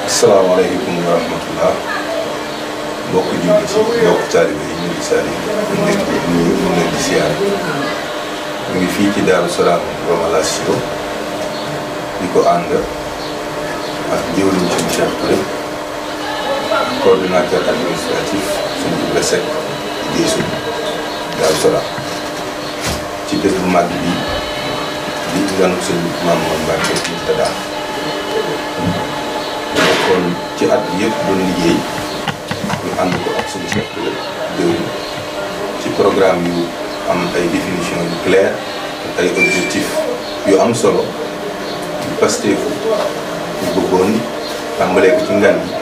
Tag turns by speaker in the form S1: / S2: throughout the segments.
S1: asalaamaaleykum wa rahmatullah mbokk jullit yi mbokk taalibe yi ñu ngi sali ñu leen di siyaar ñu ngi fii ci Daaru Salaam Romalasio di ko ànd ak jëwriñ suñu Cheikh Touré coordinateur administratif suñu Ibra Seck Géesu Daaru Salaam ci bés bu mag bi di nganu suñu Maam Mor Mbacke Murtada kon ci at bi yëpp doon liggéey ñu ànd ko ak suñu Cheikh Touré jëwriñ ci programme yu am ay définition yu claire ay objectifs yu am solo yu pasteefu ñu bëggoon tàmbalee ko ci ngan yi.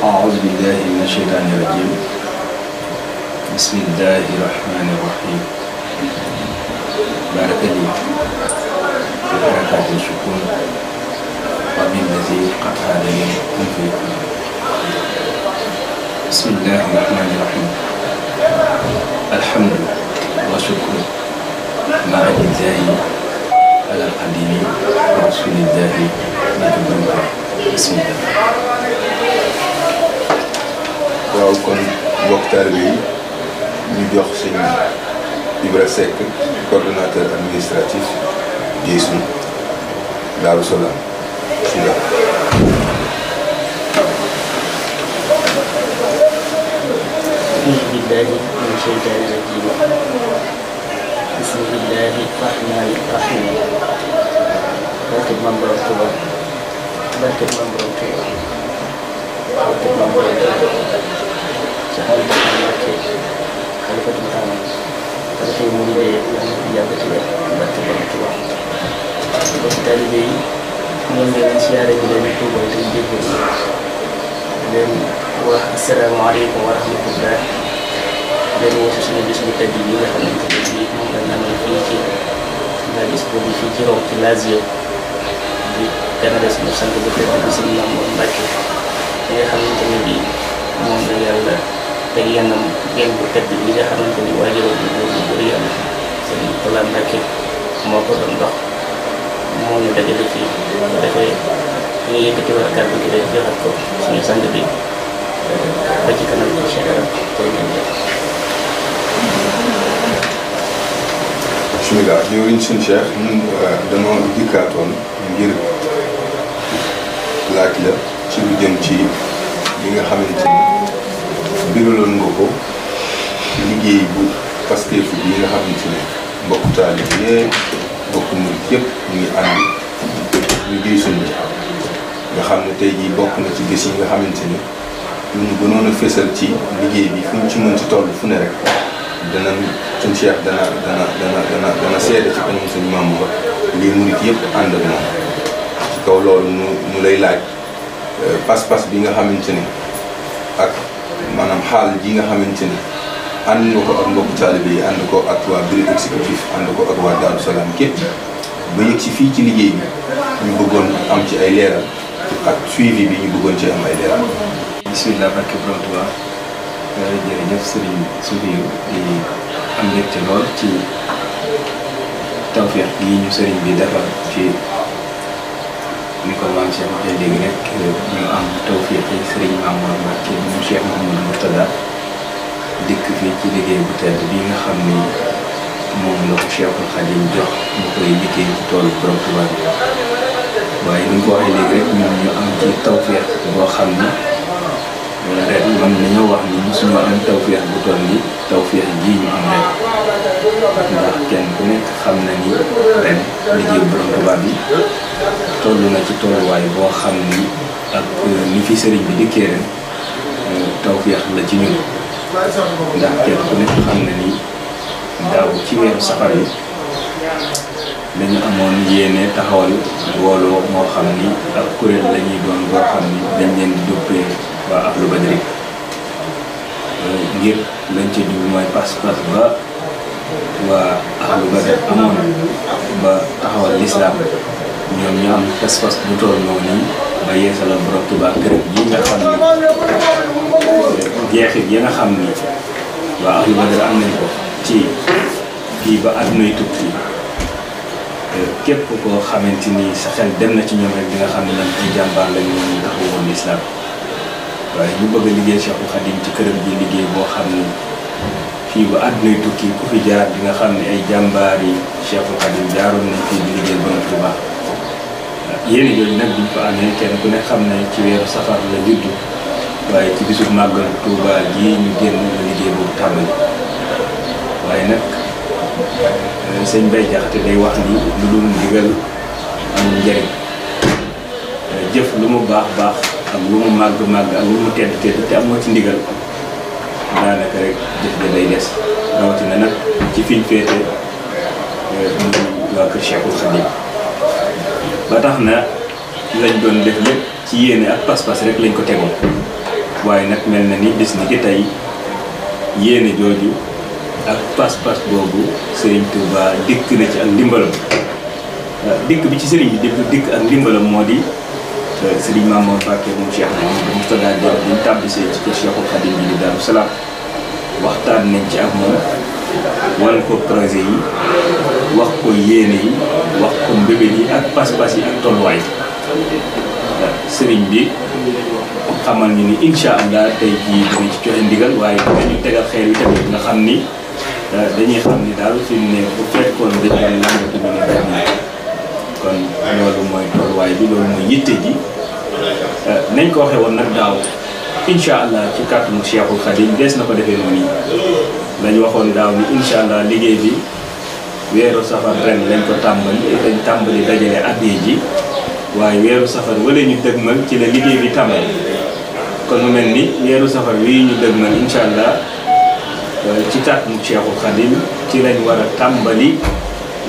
S2: أعوذ بالله من الشيطان الرجيم بسم الله الرحمن الرحيم بارك لي في حركات السكون وبالذي قد هذا كن فيكون بسم الله الرحمن الرحيم الحمد والشكر مع الله على القديم ورسول الله نتبرك بسم الله.
S1: waaw kon mbokk taalibe yi ñu jox sëñ Ibra Seck coordonnateur administratif Géesu Daaru Salaam si la.
S3: أعوذ بالله من الشيطان الرجيم بسم الله الرحمن الرحيم barkeb Maam Borom Tuuba barkeb Maam Borom Tuuba barkeb Maam Borom Tuuba Cheikh Ahmadou Mbacké xalifatul aam xalifa yi murid yi yàlla na fi yàgg ci wér barkeb Borom Tuuba mbokki taalibe yi ñoo ngi leen siyaare di leen tuubal te jéggal leen wax asalaamaaleykum wa rahmatullah leen woosi suñu bis bu tedd yi nga xamante ne bii moom lañ amal fii ci bis boobu fii ci Rome ci Lazio di ganale suñu sant bu tedd bi suñu Maam Mor Mbacke li nga xamante ne bii moom la yàlla teg yennam genn bu tedd bi nga xamante ni waajuram bu góor bu bëri yàlla Sëriñ Mourtada Mbacke moo ko doon dox moo ñu dajale fii bu defee ñu yëkkati war kàddu gi leen joxat ko suñu sang bi ba ci kanam incha allah tey ngeen def.
S1: bismillah jëwriñ suñu Cheikh ñun dañoo dikkaatoon ngir laaj la ci lu jëm ci li nga xamante ni biraloon nga ko liggéey bu pasteefu bi nga xamante ne mbokku taalibe yëpp mbokku murit yëpp ñu ngi ànd liggéey suñu nga xam ne tey jii bokk na ci bés yi nga xamante ni lu ñu gënoon a fésal ci liggéey bi fu ñu ci mën ci toll fu ne rek dana suñ Cheikh dana seede ci kanam suñu Maam Mor lii murit yëpp ànd ak moom ci kaw loolu ñu lay laaj pas-pas bi nga xamante ni ak maanaam xaal ji nga xamante ni ànd nga ko ak mbokku taalibe yi ànd ko ak waa bureau exécutif ànd ko ak waa Daaru Salaam képp ba yëg si fii ci liggéey bi ñu bëggoon am ci ay leeral ak suivi bi ñu bëggoon ci am ay leeral.
S2: bismillah barke Borom Tuuba jërëjëf sëriñ Soufiyou di am mbégte lool ci tawfeex yi ñu sëriñ bi defal ci ni ko maam Cheikh waxee léegi rek ñu am tawfeex yi sëriñ Maam Mor Mbacke mu Cheikh Mouhamadou Mourtada dikk fii ci liggéey bu tedd bi nga xam ni moom la ko Cheikhul Khadim jox mu koy liggéey ci toolu Borom Tuuba bi waaye ni ko waxee léegi rek ñun ñu am ci tawfeex boo xam ni ren man nañoo wax ni suñu am tawfeex bu toll ni tawfeex ji ñu am ren ndax kenn ku nekk xam na ni ren liggéey Borom Tuuba bi toll na ci tolluwaay boo xam ni ak ni fi sëriñ bi dikkee ren tawfeex la ci ñun ndax kenn ku nekk xam na ni daaw ci weeru safar yi dañu amoon yéene taxawal mbooloo moo xam ni ak kuréel la ñuy doon boo xam ni dañ leen di duppee waa Ahlu Badri ngir lañ ci jublu mooy pas-pas ba waa Ahlu Badri amoon ba taxawal lislaam ñoom ñu am pas-pas bu toll noonu ba yeesalal borom Tuubaa kërëm yi nga xam ni jeexit yi nga xam ni waa Ahlu Badri am nañ ko ci kii ba àddunay tukki képp koo xamante ni sa xel dem na ci ñoom rek di nga xam ne ñoom ay jàmbaar lañu woon ñu taxawu woon lislaam waaye ñu bëgg a liggéey Cheikhul Khadim ci këram gi liggéey boo xam ni fii ba àddunay tukki ku fi jaar di nga xam ne ay jàmbaar yi Cheikhul Khadim jaaroon nañ fii di liggéey borom Touba yéen jooju nag biñ ko amee kenn ku ne xam ne ci weeru safar la juddu waaye ci bisu màggal Touba gii ñu génn la liggéey boobu tàmbali waaye nag sëñ Bay Jaxate day wax ni lu dul ndigal amul njëriñ jëf lu mu baax baax ak lu mu màgg màgg ak lu mu tedd tedd te amoo ci ndigal daanaka rek jëf ja day des rawatina nag ci fiñ féete muy waa kër Cheikhul Khadim ba tax na lañ doon def lépp ci yéene ak pas-pas rek lañ ko tegoon waaye nag mel na ni bis ni ki tey yéene jooju ak pas-pas boobu Serigne Touba dikk na ci ak ndimbalam dikk bi ci Serigne bi dikk ak ndimbalam moo di Serigne Mamour Mbacké moom Cheikh Mouhamadou Mourtada Diop bi ñu tàbbisee ci kër Cheikhul Khadim bi di Darou Salaam waxtaan nañ ci ak moom wan ko projet yi wax ko yéene yi wax ko mbébét yi ak pas-pas yi ak tolluwaay Serigne bi xamal ñu ni incha allah tey jii dinañ ci joxe ndigal waaye dañu tegal xeer yi tamit nga xam ni dañuy xam ni daal fi mu ne bu fekkoon dañ daan làmbatu bi ne benn kon loolu mooy tolluwaay bi loolu mooy yitte ji nañ ko waxee woon nag daaw incha allah ci kàttanu Cheikhul Khadim des na ko defee noonu yi lañ waxoon daaw ni incha allah liggéey bi weeru safar ren lañ ko tàmbali dajale addiya ji waaye weeru safar wala ñu dëgmal ci la liggéey bi tàmbali kon mu mel ni weeru safar wii ñu dëgmal incha allah ci kàttanu Cheikhul Khadim ci lañ war a tàmbali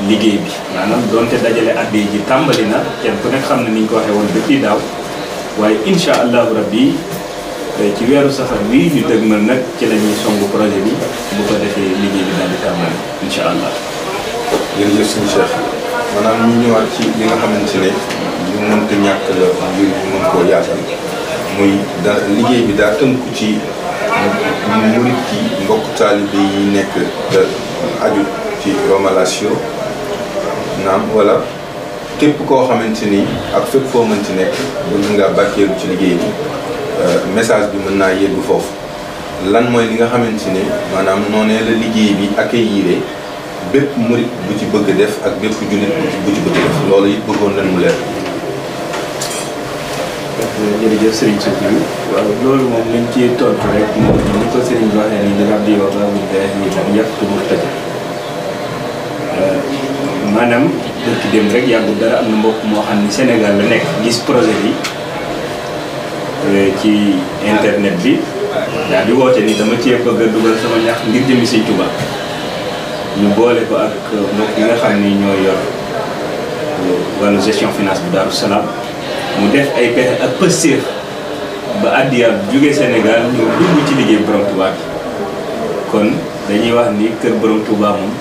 S2: liggéey bi maanaam donte dajale addiya ji tàmbali na kenn ku nekk xam ne ni ñu ko waxee woon depuis daaw waaye incha allahu rabbi ci weeru safar bii ñu dëgmal nag ci la ñuy songu projet bi bu ko defee liggéey bi daal di tàmbali incha allah.
S1: jërëjëf suñu Cheikh maanaam ñu ñëwaat ci li nga xamante ne ñu mënta ñàkk la ngir ñu mën koo yaatal muy liggéey bi daa tënku ci murit yi mbokk taalibe yi nekk da aju ci Romalatio naam wala képp koo xamante ni ak fépp foo mënti nekk bëgg ngaa bàkkeelu ci liggéey bi message bi mën naa yegg foofu lan mooy li nga xamante ne maanaam noonee la liggéey bi accueillir bépp murit bu ci bëgg def ak bépp jullit bu ci bëgg def loolu it bëggoon nañ mu leer.
S2: jërëjëf Serigne Sow waaw loolu moom lañ ci tontu rek moom ni ko Serigne bi waxee nii dina di wax ba mu dee nii moom yàqtu mu tëj maanaam dëkk dem rek yàggul dara am na mbokk moo xam ni Sénégal la nekk gis projet bi ci internet bi daal di woote ni dama cee bëgg a dugal sama ñax ngir jëmi Sëñ Tuubaa ñu boole ko ak mbokk yi nga xam ni ñoo yor wàllu gestion finance bu Darou Salaam mu def ay pexe ak pëstéef ba addiya jóge Sénégal ñu dugg ci liggéey borom Touba bi kon dañuy wax ni kër borom Touba moom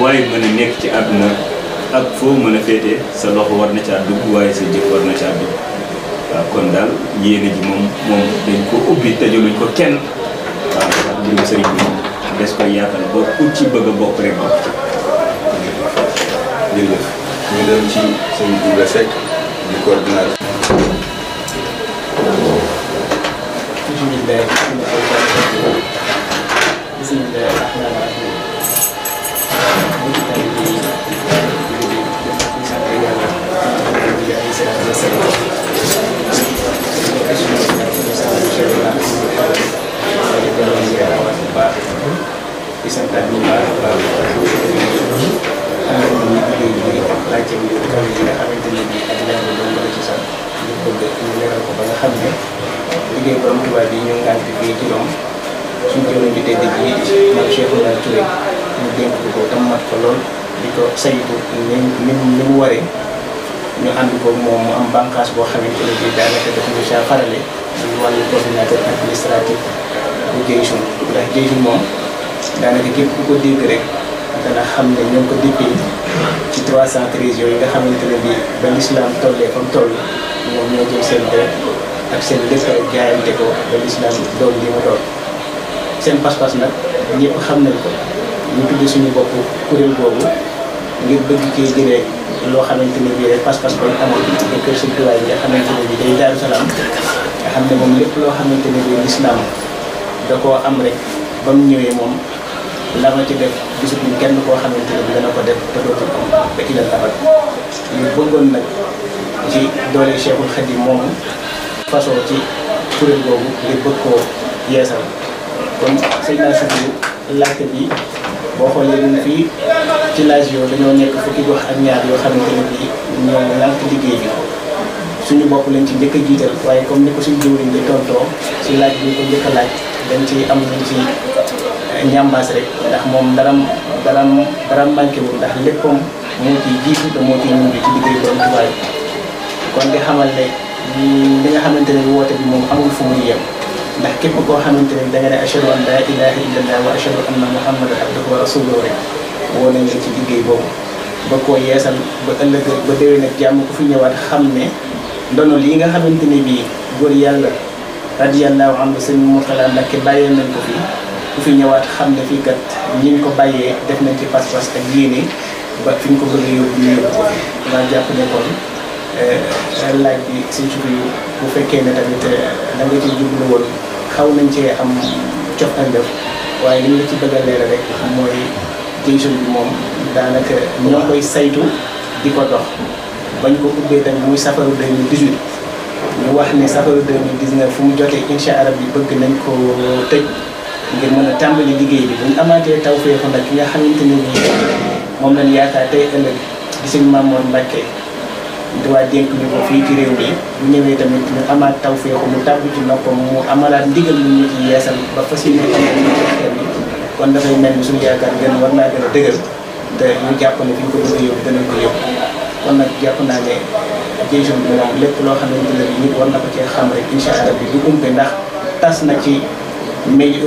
S2: waaye mën a nekk ci àdduna ak foo mën a féete sa loxo war na caa dugg waaye sa jëf war na caa dugg waaw kon daal yéene ji moom dañ ko ubbi tëjaluñ ko kenn waaw ndax mbirum sëriñ bi moom des koy yaatal ba ku ci bëgg a bokk rek bokk ci.
S1: jërëjëf ñu dem ci sëñ Ibra Seck di coordinateur.
S3: liggéey borom Tuubaa bi ñu ngi ànd fii ci ñoom suñu jëwriñ bi tey jii maam Cheikhouna Touré ñu dénk ko tam mat ko lool di ko saytu ni mu waree ñu ànd ko moom mu am bànqaas boo xamante ne bii daanaka dafa ñu saa farale ñu wàllu coordinateur administratif bu Jeysun ndax Jeysun moom daanaka képp ku ko dégg rek dana xam ne ñoo ngi ko dippee ci 313 yooyu nga xamante ne bii ba l'islam tollee fa mu toll ñoom ñoo jël seen deret ak seen lépp rek jaayante ko ba l'islam doon li mu doon seen pas-pas nag ñëpp xam nañ ko ñu tuddee suñu bopp kuréel boobu ngir bëgg cee jëlee loo xamante ne bii rek pas-pas bañ amoon ci kër Sëñ Tuubaa yi nga xamante ne bii day Daaru Salaam nga xam ne moom lépp loo xamante ne bii l'islam da koo am rek ba mu ñëwee moom la ma ci def gisuñu kenn koo xamante ne bii dana ko def te dootul am ba ilal abad ñu bëggoon nag ci doole Cheikhul Khadim moomu façon ci kuréel boobu ngir bëgg koo yeesal kon sëñ naa suñu laajte bi boo xoolee ñun fii ci Lazio dañoo nekk fukki gox ak ñaar yoo xamante ne bii ñoo lànk liggéey bi suñu bopp lañ ci njëkk a jiital waaye comme ni ko suñu jëwriñ di tontoo si laaj bi ñu ko njëkk a laaj dañ ci am luñ ci ñambaas rek ndax moom daram manqué wul ndax léppam moo ciy jiitu te moo ciy mujj ci liggéey borom Tuubaa yi kon di xamal ne li nga xamante ne woote bi moom amul fu muy yem ndax képp koo xamante ne da nga ne ashhadu an laa ilaaha illallah wa ashhadu anna muhammadan abduhu wa rasuluhu rek woo nañ la ci liggéey boobu ba koo yeesal ba ëllëg ba déwén nag jàmm ku fi ñëwaat xam ne ndono lii nga xamante ne bii góor yàlla radiyallahu anhu sëñ Murtala Mbàkke bàyyee nañ ko fi ku fi ñëwaat xam ne fii kat ñi ñu ko bàyyee def nañ ci pas-pas ak yéene ba fi ñu ko bëgg a yóbbu ñu yóbbu ko fi maa jàpp ne kon laaj bi suñ suuf yu bu fekkee ne tamit da nga ci jublu woon xaw nañ cee am cof ak def waaye li ñu la ci bëgg a leeral rek mooy Jeysun bi moom daanaka ñoo koy saytu di ko dox bañ ko ubbee tamit muy safaru 2018 ñu wax ne safaru 2019 fu mu jotee incha allah bi bëgg nañ ko tëj ngir mën a tàmbali liggéey bi bu ñu amaatee tawfeexu nag ki nga xamante ne bii moom lañ yaakaar tey ëllëg di sëñ Mamour Mbacke di waa dénk ñu ko fii ci réew mi bu ñëwee tamit ñu amaat tawfeexu mu tàbbi ci noppam mu amalaat ndigal lu ñu ci yeesal ba fas yéene am nañu ci kon dafay mel ni suñu yaakaar gën war naa gën a dëgër te ñu jàpp ne fi ñu ko bëgg a yóbbu danañ ko yóbbu kon nag jàpp naa ne Jeysun bi moom lépp loo xamante ne nit war na ko cee xam rek incha allah bi du umpe ndax tas na ci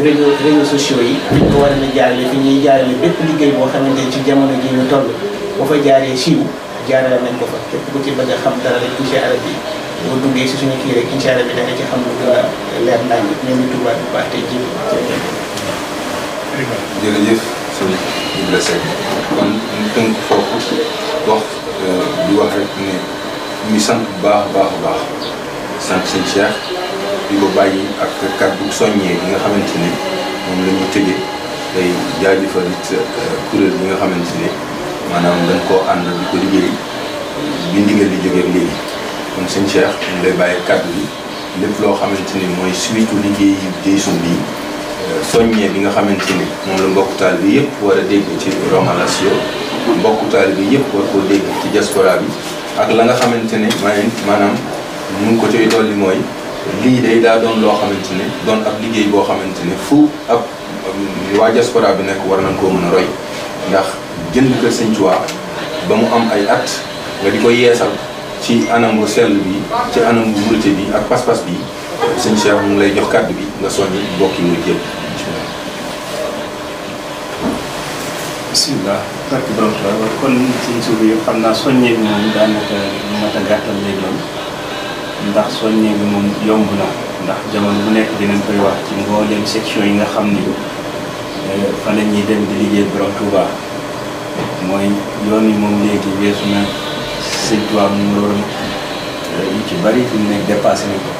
S3: réseaux sociaux yi fi ñu ko war a jaarale fi ñuy jaarale bépp liggéey boo xamante ne ci jamono ji ñu toll boo fa jaaree siiw jaarale nañ ko fa képp ku ci bëgg a xam dara rek incha allah bi boo duggee si suñu kii rek incha allah bi da nga ci xam lu gën a leer nañ ñoo ngi tubaab bu baax tey ji
S1: jërëjëf sëñ Ibra Seck kon ñu tënk foofu wax di wax rek ne ñu sant bu baax a baax sant sëñ Cheikh di ko bàyyi ak kàddu soññee bi nga xamante ne moom la ñu tëjee day jaajëfal it kuréel bi nga xamante ne maanaam dañ koo ànd di ko liggéey bi ndigal di jógee léegi kon sëñ Cheikh ñu lay bàyyi kàddu bi lépp loo xamante ni mooy suite liggéey yi Jeysun bi soññee bi nga xamante ni moom la mbokku taal bi yëpp war a dégg ci Roma Lazio mbokku taal bi yëpp war koo dégg ci diaspora bi ak la nga xamante ne maanaam mun ko coy dolli mooy lii day daa doon loo xamante ne doon ab liggéey boo xamante ne fu ab waa diaspora bi nekk war nañ koo mën a roy ndax jënd kër Sëñ Tuubaa ba mu am ay at nga di ko yeesal ci anam bu sell bi ci anam bu murite bi ak pas-pas bi sëñ Cheikh mu ngi lay jox kàddu bi nga soññi mbokk yi muy jël.
S2: bisimilah barke borom Tuubaa kon suñ suuf yëpp xam naa soññee bi moom daanaka mat a gàttal lay doon ndax soññee bi moom yomb na ndax jamono bu nekk dinañ koy wax ci mbooleem section yi nga xam ni fa la ñuy dem di liggéey borom Tuubaa mooy yoon yi moom léegi weesu na Sëñ Tuubaa mu loolu yu ci bari fi mu nekk dépassé na ko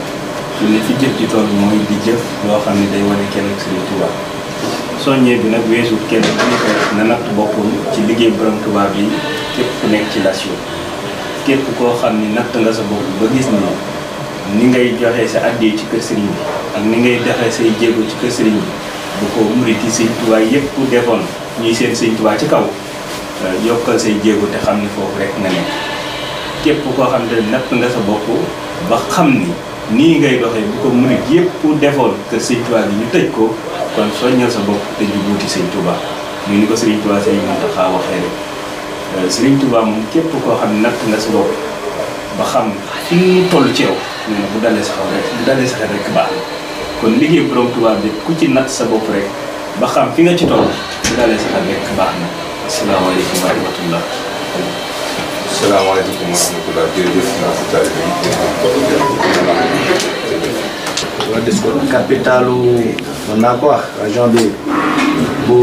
S2: fi ne fi jëf ji tool mooy di jëf loo xam ne day wane kenn ak Sëñ Tuubaa soññee bi nag weesu kenn ku nekk na natt boppam ci liggéey borom Tuubaa bi képp ku nekk ci Lazio képp koo xam ni natt nga sa bopp ba gis ni ngay joxee sa addiya ci kër sëriñ bi ak ni ngay doxee say jéego ci kër sëriñ bi bu ko murit yi Sëñ Tuubaa yëpp defoon ñuy seen Sëñ Tuubaa ci kaw yokkal say jéego te xam ni foofu rek nga nekk képp koo xam ne natt nga sa bopp ba xam ni nii ngay doxee bu ko murit yëpp defoon kër Sëñ Tuubaa bi ñu tëj ko kon soññal sa bopp te jubbuuti sëñ Touba ñu ni ko Serigne Touba Serigne Mountakha waxee rek Serigne Touba moom képp koo xam ne natt nga sa bopp ba xam fi mu toll ci yow nee na bu dalee sa xel rek baax na kon liggéey borom Touba bi ku ci natt sa bopp rek ba xam fi nga ci toll bu dalee sa xel rek baax na. asalaamaaleykum wa rahmatullah.
S1: salaamaaleykum wa rahmatullah jërëjëf
S4: capitalu mën naa ko wax région bi bu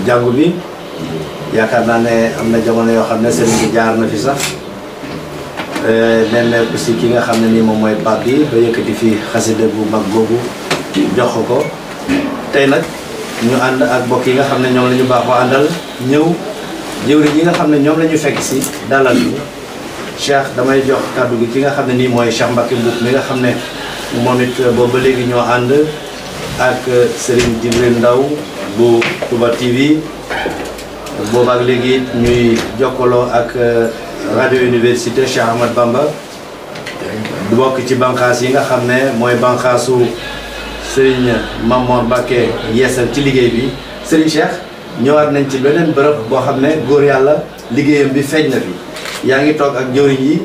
S4: jàngu bi yaakaar naa ne am na jamono yoo xam ne sëriñ bi jaar na fi sax nen aussi ki nga xam ne nii moom mooy Pape bi ba yëkkati fi xasida bu mag googu jox ko tey nag ñu ànd ak mbokk yi nga xam ne ñoom la ñu baaxoo àndal ñëw jëwriñ yi nga xam ne ñoom la ñu fekk si dalal ñu Cheikh damay jox kàddu gi ki nga xam ne nii mooy Cheikh Mbacke Mboup mi nga xam ne moom it boobu ba léegi ñoo ànd ak Serigne Djibril Ndaw bu Touba TV boobu ak léegi ñuy jokkaloo ak radio université Cheikh Ahmad Bamba du bokk ci banqaas yi nga xam ne mooy banqaasu Serigne Mamor Mbacke yeesal ci liggéey bi Serigne Cheikh ñëwaat nañ ci beneen bërëb boo xam ne góor yàlla liggéeyam bi feeñ na fi yaa ngi toog ak jëwriñ yi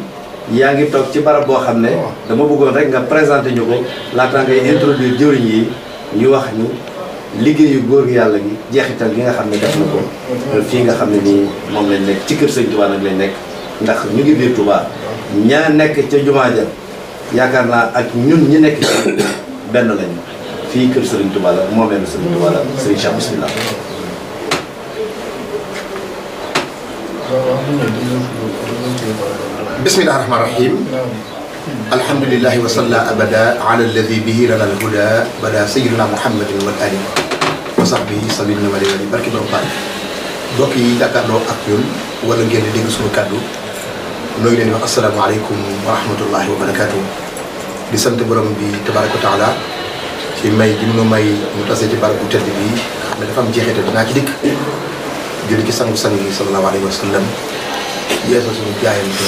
S4: yaa ngi toog ci barab boo xam ne dama bëggoon rek nga présenté ñu ko laata ngay introduire jëwriñ yi ñu wax ñu liggéeyu góor gi yàlla gi jeexital gi nga xam ne def na ko fii nga xam ne nii moom lañ nekk ci kër Sëñ Touba nag lañ nekk ndax ñu ngi biir Touba ñaa nekk ca jumaa ja yaakaar naa ak ñun ñi nekk ci benn lañu fii kër Sëriñ Touba la moomeelu Sëriñ Touba la Sëriñ Cheikh bismillah.
S5: bismillahi rahmani rahim alhamdulillahi wa salla abada ala alladi bihi lana alhuda bada sayyidina muhammadin wal ali wa sahbihi salina wali wali barki borom Paris mbokk yi jàkkaarloo ak ñun wala ngeen di dégg suñu kàddu noo ngi leen di wax asalaamaaleykum wa rahmatullahi wa barakatuh di sant borom bi tabaraka wa taala ci may gi mu may mu tase ci barab bu tedd bi xam ne dafa am jeexite dinaa ci dikk jëli ci sangu-sang yi sallallahu alayhi wa sallam yeesal suñu jaayante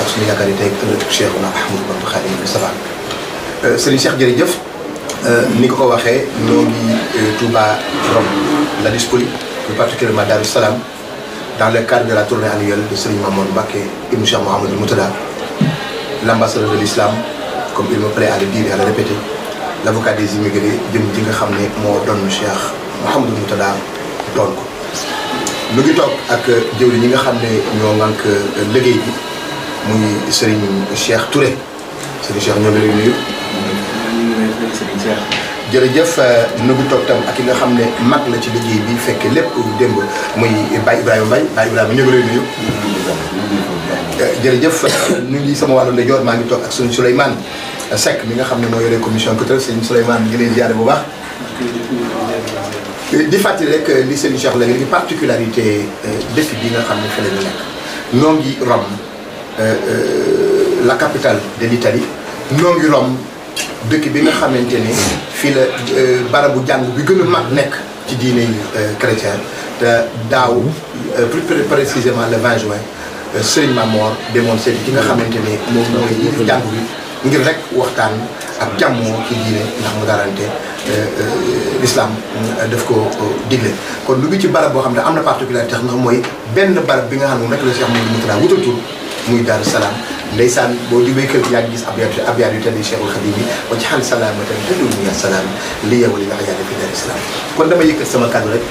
S5: ak suñu yaakaar yi tey ëllëg Cheikhuna Ahmadou Bamba Khadimu Mustafa Serigne Cheikh jërëjëf ni ko ko waxee ñoo ngi Touba Rome la Dispoli plus particulièrement Darou Salam dans le cadre de la tournée annuelle de Serigne Mamadou Mbacké ibn Cheikh Mouhamadoul Moutada l'ambassadeur de l'islam comme il me plaît à le dire et à le répéter l'avocat des immigrés jëm ji nga xam ne moo doon Cheikh Mouhamadoul Moutada doon ko lu ngi toog ak jëwri ñi nga xam ne ñoo ngànk liggéey bi muy Serigne Cheikh Touré Serigne Cheikh ñoo ngi lay nuyu.
S2: Serigne Cheikh.
S5: jërëjëf nu ngi toog tam ak ki nga xam ne mag la ci liggéey bi fekk lépp démb muy Baye Ibrahima Mbaye Baye Ibrahima ñoo ngi lay nuyu. jërëjëf ñu ngi sama wàllu ndeyjoor maa ngi toog ak Serigne Souleymane Seck mi nga xam ne moo yore commission culturelle Serigne Souleymane ngi leen ziare bu baax. di fàttali rek li Serigne Cheikh la léegi particularité dëkk bi nga xam ne fi la ñu nekk ñoo ngi Rome la capitale de l'Italie ñoo ngi Rome dëkk bi nga xamante ne fii la barabu jàng bi gën a mag nekk ci diine chrétien te daaw plus précisément le 20 juin Serigne Mamor demoon seeti ki nga xamante ne moom mooy jàng bi ngir rek waxtaan ak jàmmoo ci diine ndax mu darante l'islam daf ko digle kon lu ngi ci barab boo xam ne am na particularité ndax mooy benn barab bi nga xam ne moom rek la Cheikh Mouhamadoul Moutada wutatul muy Darou Salam ndeysaan boo jubee kër gi yaa ngi gis abyaat yu tedd Cheikhul Khadim yi wa ci xal salaamatan tad'uuni ya salaam li yawli al-ayaadi fi Darou Salam kon dama yëkkat sama kàddu rek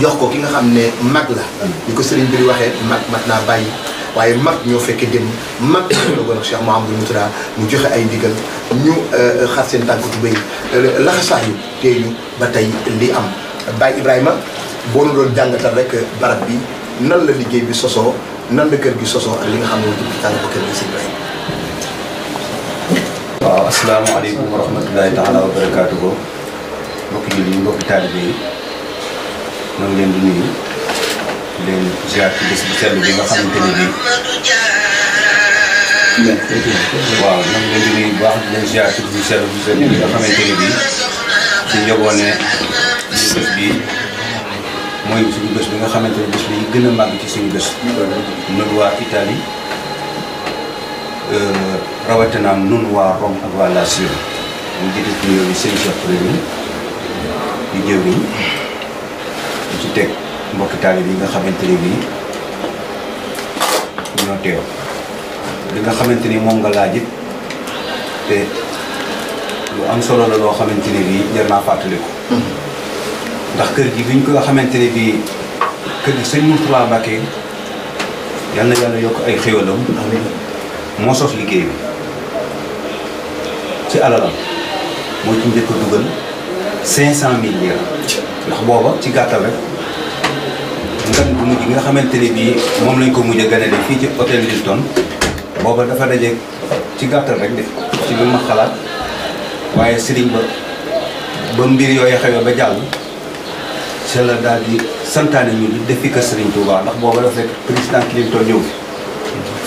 S5: jox ko ki nga xam ne mag la ni ko sëriñ bi di waxee mag mat naa bàyyi waaye mag ñoo fekke dem mag ñoo dogoon ak Cheikh Mouhamadoul Moutada mu joxe ay ndigal ñu xar seen tànk tubéy laxasaayu tee ñu ba tey li am Baye Ibrahima boo nu doon jàngatal rek barab bi nan la liggéey bi sosoo nan la kër gi sosoo ak li nga xam ne moo jëm ci kër gi si Ibrahima.
S6: waaw asalaamaaleykum wa rahmatulahi taala wa barakaatuhu mbokki jullit yi mbokki taalibe yi ñoo ngi leen di nuyu leen ziar ci bés bu sell bi nga xamante ne bii waaw ñoo ngi leen di nuyu bu baax di leen ziar ci bés bu sell bi nga xamante ne bii suñu yóbboo ne suñu bés bii mooy suñu bés bi nga xamante ne bés bi gën a màgg ci suñu bés ñun waa Italie rawatina nun waa Rome ak waa Lazio ñu jiite ci nuyoo bi sëñ Cheikh Touré bi di jëwriñ di ci teg mbokki taalibe yi nga xamante ne bii ñoo teew li nga xamante ni moom nga laaj it te lu am solo la loo xamante ne bii jar naa fàttaliku. ndax kër gi biñ ko nga xamante ne bii kër gi sëñ Mourtala Mbacke yal na yàlla yokk ay xéwalam. moo sos liggéey bi ci alalam moo ci njëkk a dugal 500 000 lira ndax booba ci gàttal rek ngan bu mujj nga xamante ne bii moom lañ ko mujj a ganale fii ci hôtel Hilton booba dafa daje ci gàttal rek de ci li ma xalaat waaye sëriñ ba mbir yooyu xewee ba jàll c'est la daal di santaane ñu di def fi kër Sëriñ Touba ndax booba dafa fekk président Clinton ñëw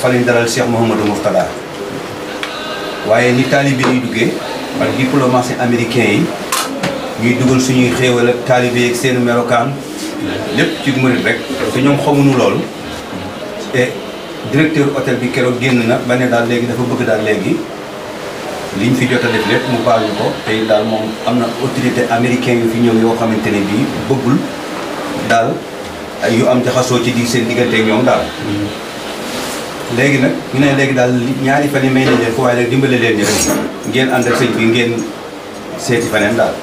S6: fa lañ dalal Cheikh Mouhamadou Mourtada waaye ni taalibe yi duggee ak diplomatie américain yi ñuy dugal suñuy xéewal ak taalibe yi ak seen melokaan lépp ci murit rek te ñoom xamuñu loolu et directeur hôtel bi keroog génn na ba ne daal léegi dafa bëgg daal léegi liñ fi jot a def lépp mu baal ñu ko tey daal moom am na autorité américain yu fi ñëw yoo xamante ne bii bëggul daal ay yu am jaxasoo ci di seen diggante ak ñoom daal. léegi nag ñu ne léegi daal ñaari fan yi may nañ leen ko waaye nag dimbale leen ni rek ngeen ànd ak sëñ bi ngeen seeti feneen daal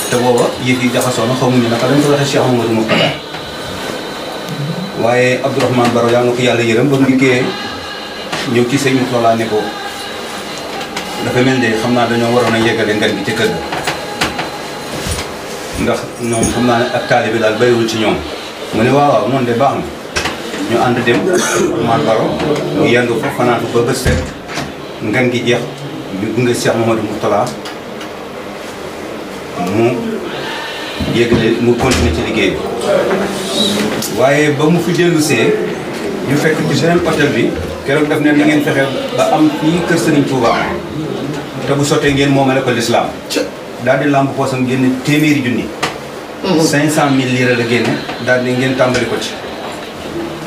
S6: te booba yëf yi jaxasoo na xamuñu naka dañ ko waxee Cheikh Amadou Mourtada waaye Abdourahmane Baro yàlla na ko yàlla yërëm ba mu dikkee ñëw ci sëñ Mourtala ne ko dafa mel ne xam naa dañoo waroon a yeggale ngan gi ci kër ga ndax ñoom xam naa ne ak taalibe daal bariwul ci ñoom mu ne waaw waaw noonu de baax na ñu ànd dem man Baro mu yendu fa fanaan fa ba bët set ngan gi jeex ñu gunge Cheikh Mamadou Mourtala mu yéegale mu continuer ci liggéey bi waaye ba mu fi dellu see ñu fekk ci beneen hôtel bi keroog daf ne na ngeen fexe ba am fii kër Serigne Touba te bu sottee ngeen moomale ko l'islam daal di lamb poosam génne téeméeri junni 500 000 lira la génne daal di ngeen tàmbali ko ci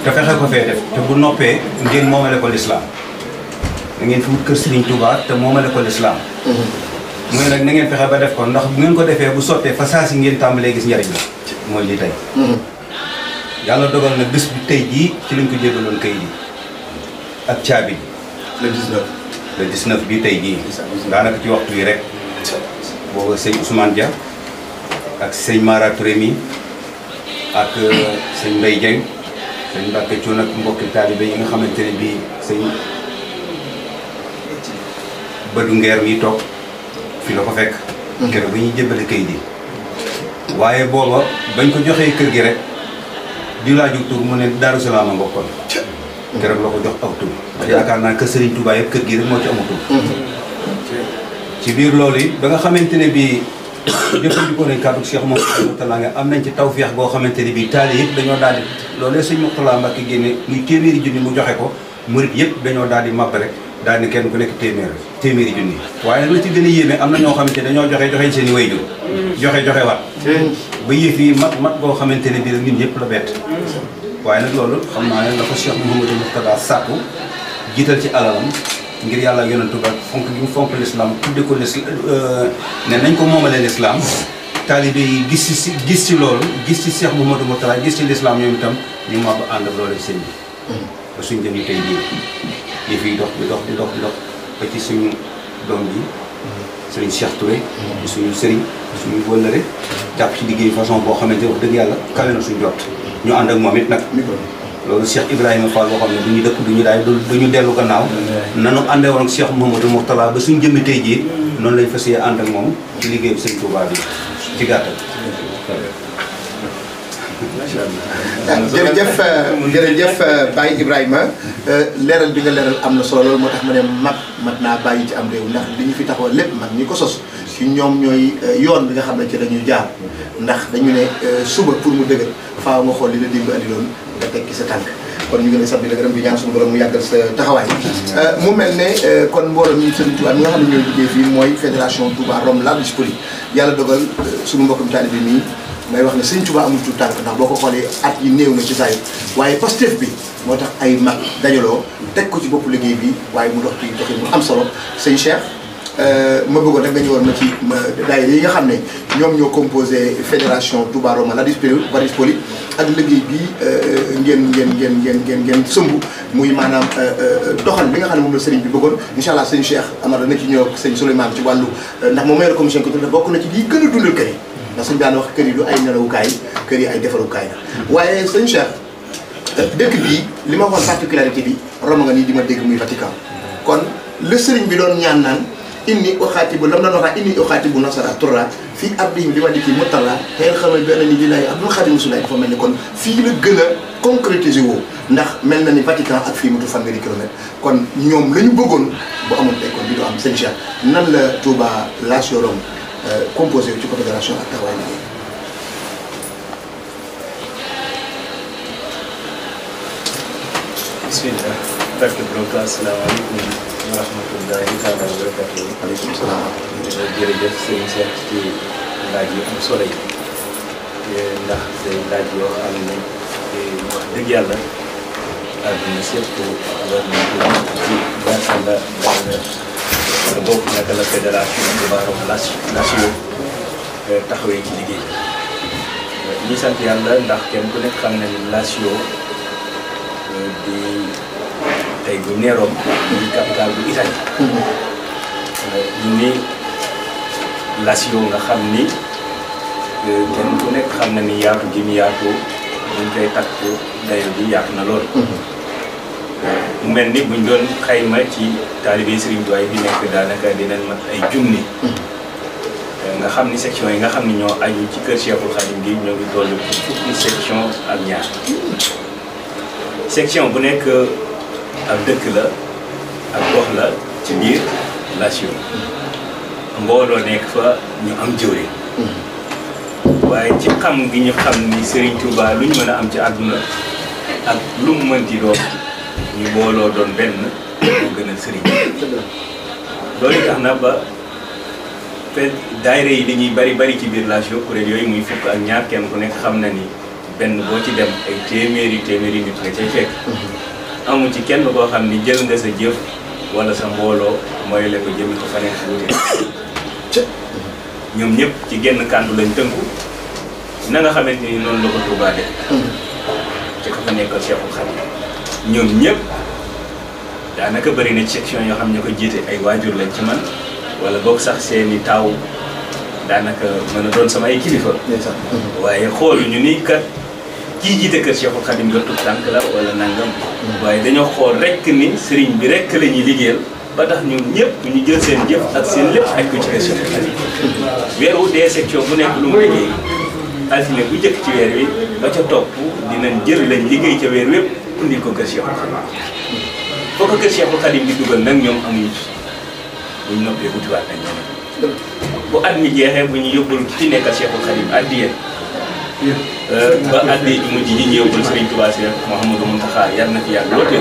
S6: te fexe ko fee def te bu noppee ngeen moomale ko l'islam da ngeen fi wut kër Serigne Touba te moomale ko l'islam mu ne nag na ngeen fexe ba def ko ndax bu ngeen ko defee bu sottee fa saa si ngeen tàmbalee gis njariñ la mooy lii tey yàlla dogal na bés bi tey jii ci lañ ko jébbaloon kayit yi ak caabi
S5: le 19
S6: le 19 bii tey jii daanaka ci waxtu wi rek booba sëñ Ousmane Dia ak sëñ Mara Touré mi ak sëñ Mbaye Dieng sëñ Mbacke Thioune ak mbokki taalibe yi nga xamante ne bii sëñ Badou Nguer mi toog fi la ko fekk keroog bi ñuy jébbale kayit yi waaye booba bañ ko joxee kër gi rek di laaju tur mu ne Daaru Salaam a mbokkoon keroog la ko jox aw tur ndax yaakaar naa kër Serigne Touba yëpp kër gi rek moo ci amu tur ci biir loolu yi ba nga xamante ne bii jëfandikoo nañ kàddu Cheikh Mourtala nga am nañ ci tawfeex boo xamante ne bii taali yëpp dañoo daal di loolee sëñ Mourtala Mbacke génne muy téeméeri junni mu joxe ko murit yëpp dañoo daal di màbb rek daal di kenn ku nekk téeméeri junni waaye nag la ci gën a yéeme am na ñoo xamante ne dañoo joxe seen i wayjur joxe waat ba yëf yi mat boo xamante ne bii rek ñun ñëpp la bett waaye nag loolu xam naa ne la ko Cheikh Mouhamadou Mourtada sàkku jiital ci alalam ngir yàlla yonentu ba fonk gi mu fonk l'islam tudde ko ne nañ ko moomale l'islam taalibe yi gis ci loolu gis ci Cheikh Mouhamadou Mourtada gis ci l'islam ñoom itam ñu màbb ànd ak loolu sëñ bi ba suñ jëm yi tey jii yëf yi dox di dox ba ci suñu doom ji sëriñ Cheikh Touré suñu sëriñ suñu wëllëre jàpp ci liggéey façon boo xamante wax dëgg yàlla kawe na suñu jot ñu ànd ak moom it nag loolu Cheikh Ibrahima Fall boo xam ne duñu dëkk duñu daay duñu dellu gannaaw nanu àndee woon ak Cheikh Mouhamadou Mourtala ba suñu jëmmi tey jii noonu lañ fas yéene ànd ak moom ci liggéey bi sëñ Touba bi ci gàttal.
S5: jërëjëf Baye Ibrahima leeral bi nga leeral am na solo loolu moo tax ma ne mat naa bàyyi ci am réew ndax li ñu fi taxawal lépp mag ñi ko sos ci ñoom ñooy yoon bi nga xam ne ci dañuy jaar ndax dañu ne suba pour mu dëgër faaw nga xool li la dimb andi loon nga tekki sa tànk kon ñu ngi lay sant di la gërëm di ñaan suñu borom mu yàggal sa taxawaay mu mel ne kon mbooloo mi Serigne Touba mi nga xam ne ñooy liggéey fii mooy fédération Touba Rome Large Poli yàlla dogal suñu mbokkum taalibe bi nii may wax ne Serigne Touba amul tout tànk ndax boo ko xoolee at yi néew na ci saa yi waaye Pastef bi moo tax ay mag dajaloo teg ko ci bopp liggéey bi waaye mu dox ci doxin mu am solo sëñ Cheikh ma bëggoon rek nga ñëwoon ma ci daayira yi nga xam ne ñoom ñoo composé fédération Touba Roma la Dispoli ak liggéey bi ngeen sëmb muy maanaam doxal bi nga xam ne moom la sëriñ bi bëggoon incha allah sëñ Cheikh Amar na ci ñëw ak sëñ Souleymane ci wàllu ndax moom mooy commission culturelle bokk na ci lii gën a dundal kër yi ndax sëñ daan wax kër yi du ay nelawukaay kër yi ay defarukaay la waaye sëñ Cheikh dëkk bii li ma waxoon particularité bi Roma nga nii di ma dégg muy Vatican kon le sëriñ bi doon ñaan naan inni uxaatibu lam doon waxaa inni uxaatibu nasara turra fii ardihim li ma dikki mutalla xëy na xamal benn ni lillahi abdul xadim rasulaay dafa mel ni kon fii la gën a concrétiser woo ndax mel na ni Vatican ak fii mutu fanweeri kilomètre kon ñoom la ñu bëggoon bu amoon tey kon bi du am sëñ Cheikh nan la Touba Lazio Rome composé ci confédération ak taxawaay liggéey
S7: bismillah barke borom asalaamaaleykum wa rahmatullahi taala wa barakatuh.
S5: aleykum salaam.
S7: jërëjëf sëñ Cheikh ci laaj yu am solo yi ndax day laaj yoo xam ne wax dëgg yàlla àdduna surtout war nañ ko ci gàttal la wala boog naka la fédération Touba Roma Lazio taxawee ci liggéey ñi sant yàlla ndax kenn ku nekk xam na ni Lazio di tey bu nee Rome muy capitale bu Italie ñu ni Lazio nga xam ni kenn ku nekk xam na ni yaatu gi mu yaatu buñ koy takk dayo bi yaatu na lool mu mel ni buñ doon xayma ci taalibe Serigne Touba bi nekk daanaka dinañ mat ay junni nga xam ni section yi nga xam ni ñoo aju ci kër Cheikhul Khadim gi ñoo ngi toll fukki section ak ñaar section bu nekk ak dëkk la ak gox la ci biir Lazio mbooloo nekk fa ñu am jëwri waaye ci xam gi ñu xam ni Serigne Touba lu ñu mën a am ci àdduna ak lu mu mënti doon ñu booloo doon benn moo gënal Serigne loolu tax na ba te daayira yi dañuy bari ci biir Lazio kuréel yooyu muy fukk ak ñaar kenn ku nekk xam na ni benn boo ci dem ay téeméeri nit nga cay fekk amu ci kenn koo xam ni jël nga sa jëf wala sa mbooloo mooy la ko jëmi ko faneen wuute ñoom ñëpp ci genn kàndu lañ tënku na nga xamante ni noonu la ko Touba def ci ko fa nekkal Cheikhul Khadim ñoom ñëpp daanaka bëri na ci section yoo xam ne ko jiite ay waajur lañ ci man wala boog sax seeni taaw daanaka mën a doon sama ay kilifa waaye xooluñu ni kat kii jiite kër Cheikhul Khadim nga tut tànk la wala nangam waaye dañoo xool rek ni sëriñ bi rek la ñuy liggéeyal ba tax ñun ñëpp ñu jël seen jëf ak seen lépp aj ko ci kër Cheikhul Khadim weer wu dee section bu nekk lu mu liggéey altine bu njëkk ci weer wi ba ca topp dinañ jël lañ liggéey ca weer wépp indil ko kër Cheikhul Khadim foo ko kër Cheikhul Khadim di dugal nag ñoom amuñu buñ noppee wutiwaat nañ ñeneen bu at mi jeexee bu ñu yóbbul ki ci nekkal Cheikhul Khadim addiya ba addiya ji mujj ji ñu yóbbul Serigne Touba Cheikh Mouhamadou Mountakha yar na fi yàgg loolu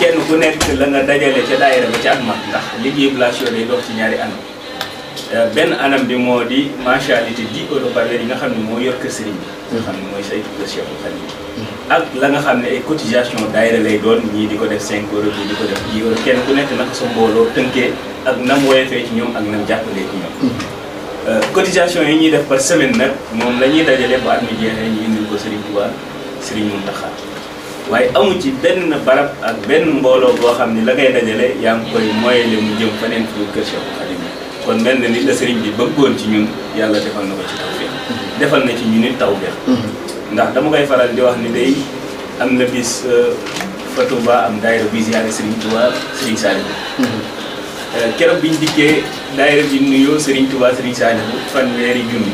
S7: kenn ku nekk la nga dajale ca daayira ba ca at ma ndax liggéeyu Lazio day dox ci ñaari anam benn anam bi moo di mensualité 10 euros par weer yi nga xam ne moo yor kër Serigne bi nga xam ne mooy saytu kër Cheikhul Khadim ak la nga xam ne ay cotisation daayira lay doon ñii di ko def 5 euros ñii di ko def 10 euros kenn ku nekk naka sa mbooloo tënkee ak nam woyefee ci ñoom ak nam jàppalee ci ñoom cotisation yi ñuy def par semaine nag moom la ñuy dajale ba at mi jeexee ñu indil ko Serigne Touba Serigne Mountakha waaye amu ci benn barab ak benn mbooloo boo xam ni la ngay dajale yaa ngi koy moyele mu jëm faneen fu kër Cheikhul Khadim kon mel na ni la Serigne bi bëggoon ci ñun yàlla defal na ko ci tawfeex defal na ci ñun it tawfeex ndax dama koy faral di wax ni day am na bis fa Touba am daayira bi ziyaare Serigne Touba Serigne Saliou keroog biñ dikkee daayira bi nuyoo Serigne Touba Serigne Saliou fanweeri junni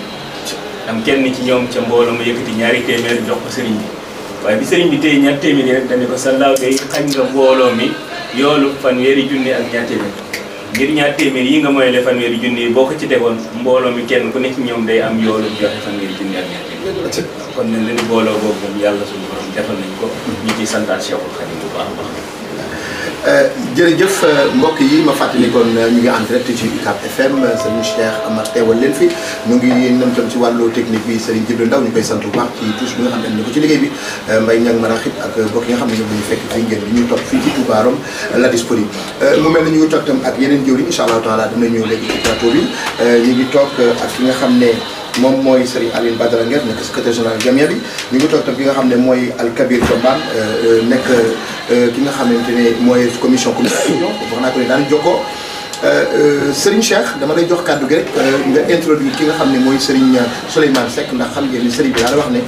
S7: am kenn ci ñoom ca mbooloo ma yëkkati ñaari téeméer jox ko Serigne bi waaye bi Serigne bi téye ñaar téeméer rek dañu ko sallaaw day xañ nga mbooloo mi yoolu fanweeri junni ak ñaar téeméer ngir ñaar téeméer yi nga moyele fanweeri junni yi boo ko ci defoon mbooloo mi kenn ku nekk ci ñoom day am yoolu joxe fanweeri junni ak ñaar téeméer kon ne ni mbooloo boobu moom yàlla suñu borom defal nañ ko ñu ciy santaat Cheikhul Khadim bu baax a baax
S5: jërëjëf mbokk yi ma fàttali kon ñu ngi en direct ci UCAB FM Serigne Cheikh Amar teewal leen fi ñu ngi nam tam ci wàllu technique bi Serigne Djibril Ndaw ñu koy sant bu baax ci touche bi nga xam ne ko ci liggéey bi Mbaye Niang Maraxit ak mbokk yi nga xam ne ñoom ñu fekk fii ngeen bi ñuy topp fii ci Touba Rome la disponible mu mel ne ñu ngi toog tam ak yeneen jëwriñ incha allahu taala dina ñëw léegi ci plateau bi ñu ngi toog ak ki nga xam ne moom mooy Serigne Aline Badara Nguer nekk secrétaire général Jamia bi ñu ngi toog tam ki nga xam ne mooy Al Kabir Thiombane nekk ki nga xamante ne mooy commission communication wax naa ko ne daan jokkoo Serigne Cheikh dama lay jox kàddu gi rek nga introduire ki nga xam ne mooy Serigne Souleymane Seck ndax xam ngeen ni Serigne bi daal wax ne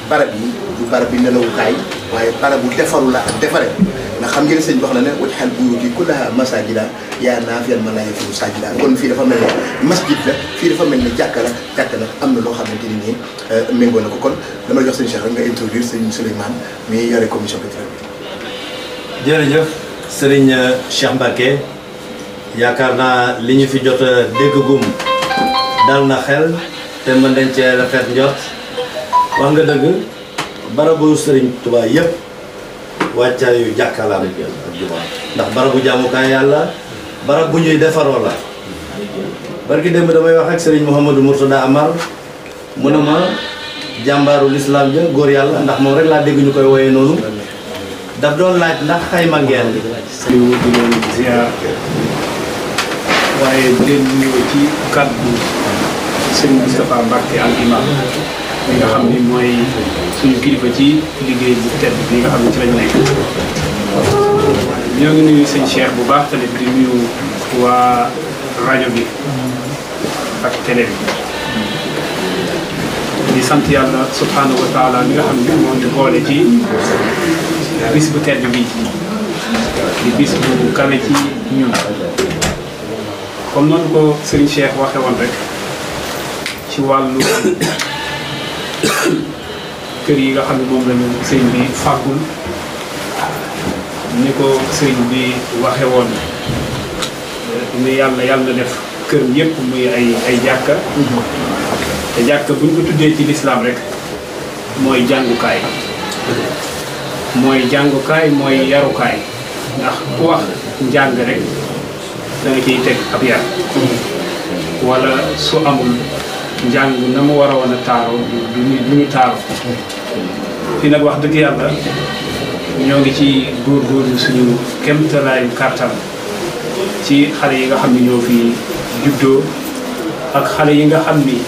S5: barab yi du barab bi nelawukaay waaye barab bu defaru la ak defare ndax xam ngeen sëñ wax na ne waj'al buyuuti kullahaa masaajida yaa naafi'al malaa'ikatu saajida kon fii dafa mel ne masjid la fii dafa mel ne jàkka la jàkka nag am na loo xamante ni nii méngoo na ko kon dama lay jox sëñ Cheikh rek nga introduire sëñ Souleymane mi yore commission culturelle bi.
S4: jërëjëf Serigne Cheikh Mbacké yaakaar naa li ñu fi jot a déggagum dal na xel te mën nañ cee rafet njort wax nga dëgg barabu Serigne Touba yëpp wàccaayu jàkkalaam ak jumaa ndax barabu jaamukaay yàlla barab bu ñuy defaroo la barki démb damay wax ak Serigne Mouhamadou Mourtada Amar mu ne ma jàmbaaru lislaam ja góor yàlla ndax moom rek laa dégg ñu koy woyee noonu daf doon laaj ndax xayma ngeen
S8: di leen ziar waaye di leen nuyoo ci kàddu Serigne Moustapha Mbacké al imam li nga xam ni mooy suñu kilifa ci liggéey bu tedd bi nga xam ne ci lañu nekk ñoo ngi nuyu sëñ Cheikh bu baax tamit di nuyu waa rajo bi ak télé bi di sant yàlla subhanahu wa taala mi nga xam ne moo ñu boole ci bis bu tedd bi di bis bu kawe ci ñun comme noonu ko sëriñ Cheikh waxe woon rek ci wàllu kër yi nga xam ne moom lañu sëriñ bi fàggul ni ko sëriñ bi waxe woon ni yàlla def kër yépp muy ay jàkka te jàkka buñ ko tuddee ci lislaam rek mooy jàngukaay mooy yarukaay ndax ku wax njàng rek da nga ciy teg ab yar wala su amul njàng na mu war a woon a taaro du ñu taaro fi nag wax dëgg yàlla ñoo ngi ci góorgóorlu suñu kéemtalaayu kàttan ci xale yi nga xam ni ñoo fi juddoo ak xale yi nga xam ni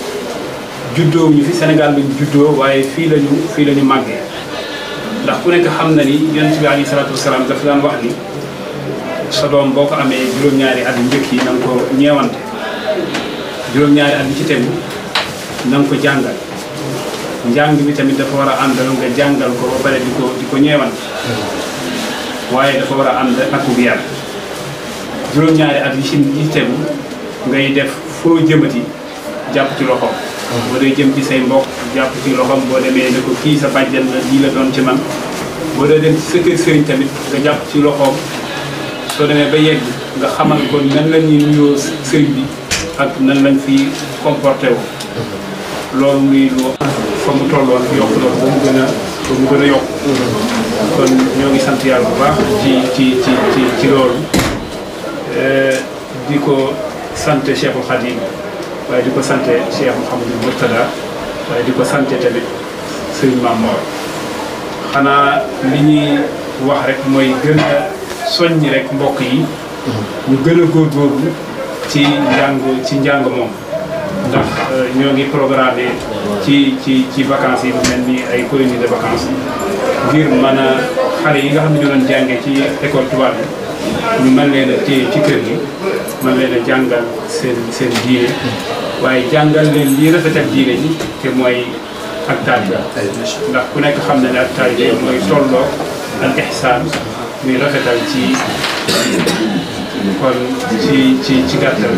S8: juddoo ñu fi Sénégal lañu juddoo waaye fii lañu màggee ndax ku nekk xam na ni yonent bi alayhi salaatu wasalaam dafa daan wax ni sa doom boo ko amee juróom-ñaari at yu njëkk yi na nga ko ñeewante juróom-ñaari at yi ci tegu na nga ko jàngal njàng bi tamit dafa war a àndal nga jàngal ko ba pare di ko ñeewante waaye dafa war a ànd akub yar juróom-ñaari at yi ci tegu ngay def foo jëmati jàpp ci loxoom boo dee jëm ci say mbokk jàpp ci loxoom boo demee ne ko kii sa bàjjan la lii la doon ci man boo dee dem ci sa kër sëriñ tamit nga jàpp ci loxoom soo demee ba yegg nga xamal ko nan la ñuy nuyoo sëriñ bi ak nan lañ fi comporté wu loolu muy lu fa mu tolloon yokk na ko ba mu gën a yokk kon ñoo ngi sant yàlla bu baax ci loolu di ko sant Cheikhul Khadim waaye di ko sant Cheikh Mouhamadou Mourtada waaye di ko sant tamit Serigne Mamor xanaa li ñuy wax rek mooy gën a soññi rek mbokk yi ñu gën a góorgóorlu ci njàng moom ndax ñoo ngi programmé ci vacances yi lu mel ni ay colonie de vacances ngir mën a xale yi nga xam ne ñoo doon jàngee ci école tubaab bi ñu mën leen a téye ci kër gi mën leen a jàngal seen diine waaye jàngal leen lii rafetal diine ji te mooy ak taalibe ndax ku nekk xam na ne ak taalibe mooy tolloo al ihsaan muy rafetal ci kon ci gàttal.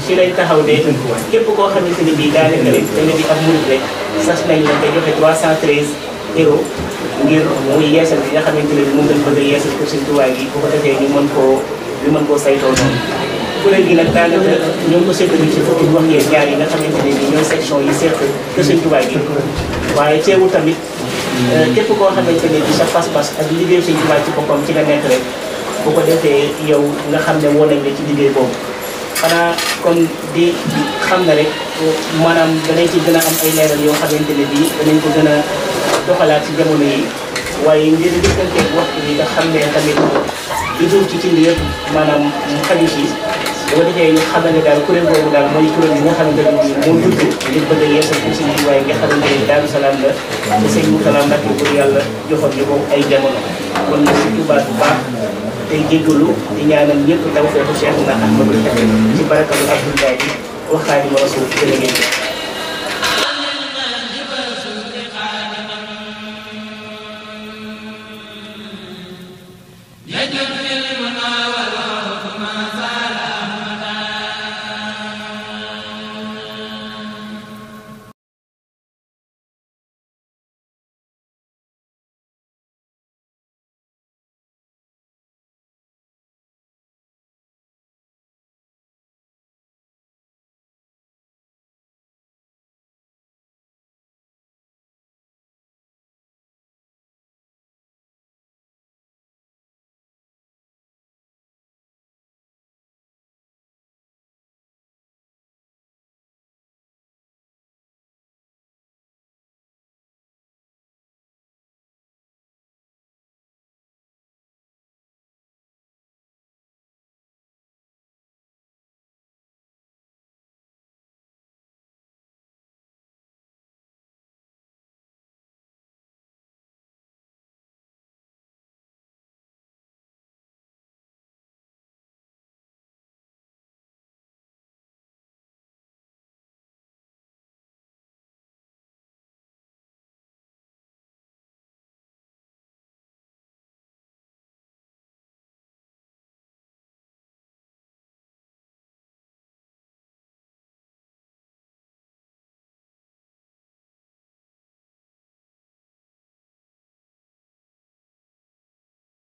S3: ci lañ taxaw de képp koo xamante ne bii daanaka rek da nga di am murid rek sas nañ la nga joxe 313 euros ngir muy yeesal bi nga xamante ne bii moom lañ bëgg a yeesal ko Sëriñ Tuubaa gi bu ko defee ñu mën koo saytoo noonu. kuréel gi nag daanaka ñoo ngi ko séddale ci fukki wax ngeen ñaar yi nga xamante ne bii ñooy section yi seq ko Sëriñ Tuubaa gi waaye teewul tamit képp koo xamante ne bii sa pas-pas ak liggéeyu Sëriñ Tuubaa ci boppam ci la nekk rek bu ko defee yow nga xam ne woo nañ la ci liggéey boobu xanaa kon di xam na rek maanaam danañ ci gën a am ay leeral yoo xamante ne bii danañ ko gën a doxalaat ci jamono yi waaye ngir njëkkanteeg waxtu bi nga xam ne tamit li dul ci cin yëpp maanaam mu xaju si bu ko defee ñu xam ne daal kuréel boobu daal mooy kuréel bi nga xamante ne bii moo judd ngir bëgg a yeesal pour sëñ bi waaye nga xamante ne Daaru Salaam la te sëñ bu Salaam Mbàkke pour yàlla joxoon ñu ko ay jamono kon nag si tubaab bu baax tey jéggalu di ñaanal ñëpp taw feetu Cheikh na Ahmadou ci barakatu Abdoulaye bi waxtaani ma rasul jërë ngeen